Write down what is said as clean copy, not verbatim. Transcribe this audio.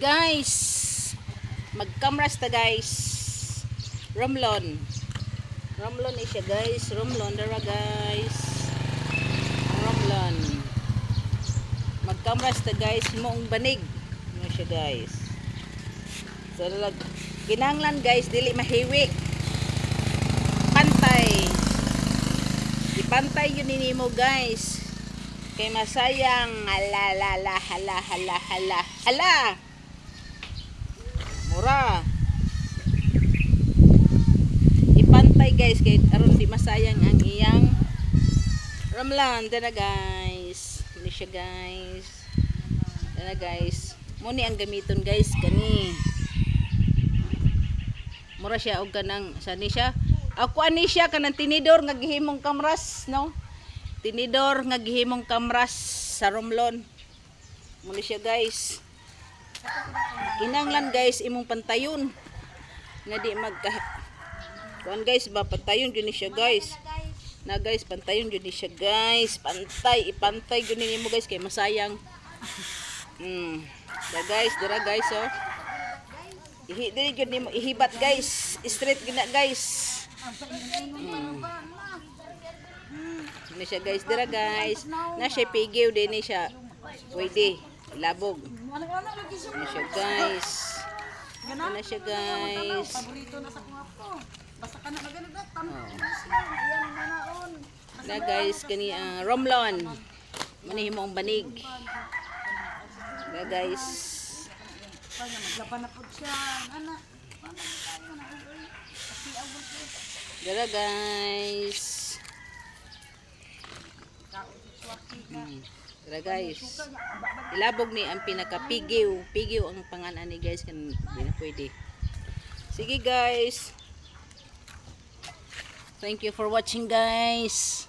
Guys, magkamras ta guys. Romlon ni siya guys. Romlon dara guys. Romlon. Magkamras ta guys. Moong banig mo siya guys. So kinanglan guys dili mahiwi. Pantay. Ipantay yun nimo guys. Kay masayang hala mura ipantay guys kay aron di masayang ang iyang ramlan dana guys muni siya guys dana guys muni ang gamiton guys kani mura siya og kanang sani siya ako ani siya kanang tinidor nga gihimong kamras no tinidor nga gihimong kamras sa Romlon muni siya guys. Kinanglan guys imong pantayon nga di magka kuan guys ba pantayon gyud ni siya guys na guys pantayon gyud ni siya guys ipantay gyud nimo guys kay masayang da guys dira guys oh dili gyud nimo ihibat guys straight gyud na guys ni siya guys dira guys na siya pigiw din ni siya pwede labog na siya guys na siya guys paborito na sa kuha ko basta ka na ganun na guys kani Romlon mani himo ang banig na guys maglaban na po siya ana dara guys dara guys ilabog ni ang pinakapigiw ang pangalan ni guys kan di na pwede sige guys thank you for watching guys.